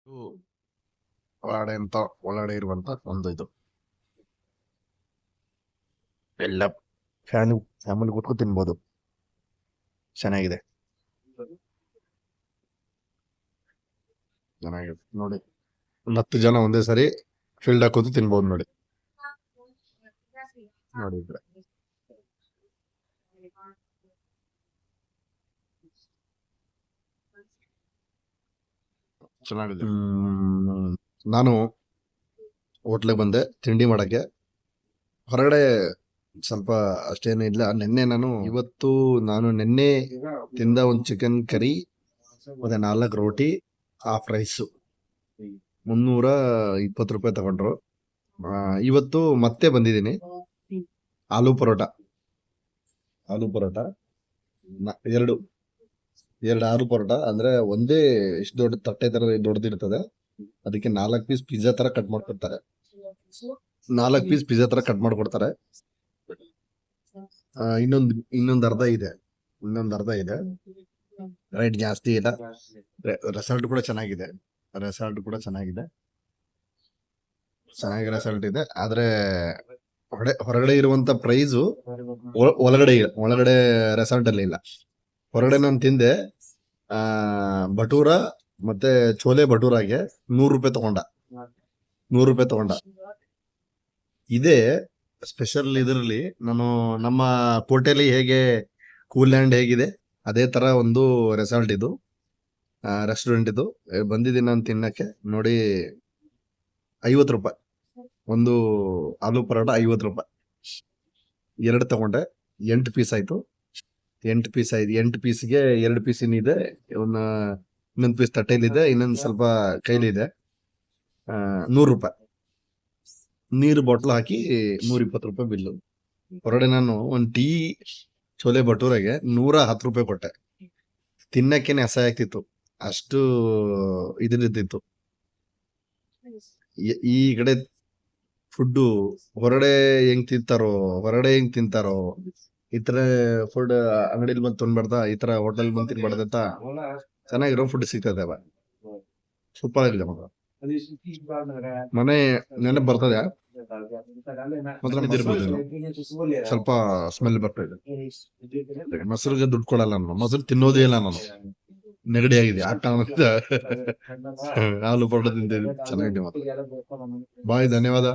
ಇದು ಒಳಗಡೆ ಅಂತ ಒಳಗಡೆ ಇರುವಂತ ಒಂದು ಇದು ಎಲ್ಲ ಫ್ಯಾಮಿಲಿ ಕೂತ್ಕೊಂಡು ತಿನ್ಬೋದು. ಚೆನ್ನಾಗಿದೆ ಚೆನ್ನಾಗಿದೆ ನೋಡಿ. ಒಂದು 10 ಜನ ಒಂದೇ ಸರಿ ಫೀಲ್ಡ್ ಹಾಕೋದು ತಿನ್ಬೋದು ನೋಡಿ. ನೋಡಿ ಈ ಕಡೆ ಚೆನ್ನಾಗಿದೆ. ನಾನು ಹೋಟ್ಲಿಗೆ ಬಂದೆ ತಿಂಡಿ ಮಾಡಕ್ಕೆ. ಹೊರಗಡೆ ಸ್ವಲ್ಪ ಅಷ್ಟೇನು ಇಲ್ಲ. ನಿನ್ನೆ ತಿಂದ ಒಂದು ಚಿಕನ್ ಕರಿ ಮತ್ತೆ 4 ರೋಟಿ ಹಾಫ್ ರೈಸು 320 ರೂಪಾಯಿ ತಗೊಂಡ್ರು. ಇವತ್ತು ಮತ್ತೆ ಬಂದಿದ್ದೀನಿ. ಆಲೂ ಪರೋಟ ಎರಡು ಆಲೂ ಪರೋಟ ಅಂದ್ರೆ ಒಂದೇ ಇಷ್ಟು ದೊಡ್ಡ ತಟ್ಟೆ ತರ ದೊಡ್ಡದಿರ್ತದೆ. ಅದಕ್ಕೆ 4 ಪೀಸ್ ಪಿಜ್ಜಾ ತರ ಕಟ್ ಮಾಡ್ಕೊಡ್ತಾರೆ. 4 ಪೀಸ್ ಪಿಜ್ಜಾ ತರ ಕಟ್ ಮಾಡ್ಕೊಡ್ತಾರೆ. ಇನ್ನೊಂದು ಅರ್ಧ ಇದೆ. ರೇಟ್ ಜಾಸ್ತಿ ಇಲ್ಲ. ರೆಸಾರ್ಟ್ ಕೂಡ ಚೆನ್ನಾಗಿದೆ. ಚೆನ್ನಾಗಿ ರೆಸಾರ್ಟ್ ಇದೆ. ಆದ್ರೆ ಹೊರಗಡೆ ಇರುವಂತ ಪ್ರೈಸು ಒಳಗಡೆ ರೆಸಾರ್ಟ್ ಅಲ್ಲಿ ಇಲ್ಲ. ಹೊರಗಡೆ ನಾನು ತಿಂದೆ ಬಟೂರ ಮತ್ತೆ ಚೋಲೆ ಭಟೂರಾಗೆ 100 ರೂಪಾಯಿ ತಗೊಂಡ. ಇದೇ ಸ್ಪೆಷಲ್. ಇದರಲ್ಲಿ ನಾನು ನಮ್ಮ ಕೋಟೆಲಿ ಹೇಗೆ ಕೂಲ್ ಲ್ಯಾಂಡ್ ಹೇಗಿದೆ ಅದೇ ತರ ಒಂದು ರೆಸಾರ್ಟ್ ಇದು, ರೆಸ್ಟೋರೆಂಟ್ ಇದು. ಬಂದಿದ್ದೀನಿ ನಾನು ತಿನ್ನಕ್ಕೆ. ನೋಡಿ 50 ರೂಪಾಯಿ ಒಂದು ಆಲೂ ಪರೋಟ. 50 ರೂಪಾಯಿ 2 ತಗೊಂಡೆ. 8 ಪೀಸ್ ಆಯ್ತು. 8 ಪೀಸ್ಗೆ 2 ಪೀಸ್ ಇನ್ನಿದೆ. ಇನ್ನೊಂದು ಪೀಸ್ ತಟ್ಟೆಲಿದೆ, ಇನ್ನೊಂದು ಸ್ವಲ್ಪ ಕೈಲಿದೆ. 100 ರೂಪಾಯಿ ನೀರು ಬಾಟ್ಲ್ ಹಾಕಿ 120 ರೂಪಾಯಿ ಬಿಲ್ಲು. ಹೊರಗಡೆ ನಾನು ಒಂದು ಟೀ ಚೋಲೆ ಭಟೂರಾಗೆ 110 ರೂಪಾಯಿ ಕೊಟ್ಟೆ. ತಿನ್ನಕ್ಕೇನೆ ಅಸಹ್ಯ ಆಗ್ತಿತ್ತು, ಅಷ್ಟು ಇದಿರ್ತಿತ್ತು. ಈ ಕಡೆ ಫುಡ್ಡು ಹೊರಗಡೆ ಹೆಂಗ್ ತಿಂತಾರೋ ಈ ತರ ಫುಡ್ ಅಂಗಡಿಲಿ ಬಂದು ತಿನ್ಬಾರ್ದ, ಈ ತರ ಹೋಟೆಲ್ ಬಂದು ತಿನ್ಬಾರ್ದಂತ. ಚೆನ್ನಾಗಿರೋ ಫುಡ್ ಸಿಗ್ತದೆ. ಸೂಪರ್ ಆಗಿದೆ ಮಗ. ಮನೆ ನೆನಪು ಬರ್ತದೆ. ಸ್ವಲ್ಪ ಸ್ಮೆಲ್ ಬರ್ತಾ ಇದೆ. ಮೊಸರಿಗೆ ದುಡ್ಡು ಕೊಡಲ್ಲ ನಾನು. ಮೊಸರು ತಿನ್ನೋದೇ ಇಲ್ಲ ನಾನು. ನೆಗಡಿ ಆಗಿದೆ ಆ ಕಾರಣದಿಂದ ಹಾಲು ಪರೋಟ ತಿಂತಿದ್ದೀನಿ. ಚೆನ್ನಾಗಿದೆ. ಬಾಯ್, ಧನ್ಯವಾದ.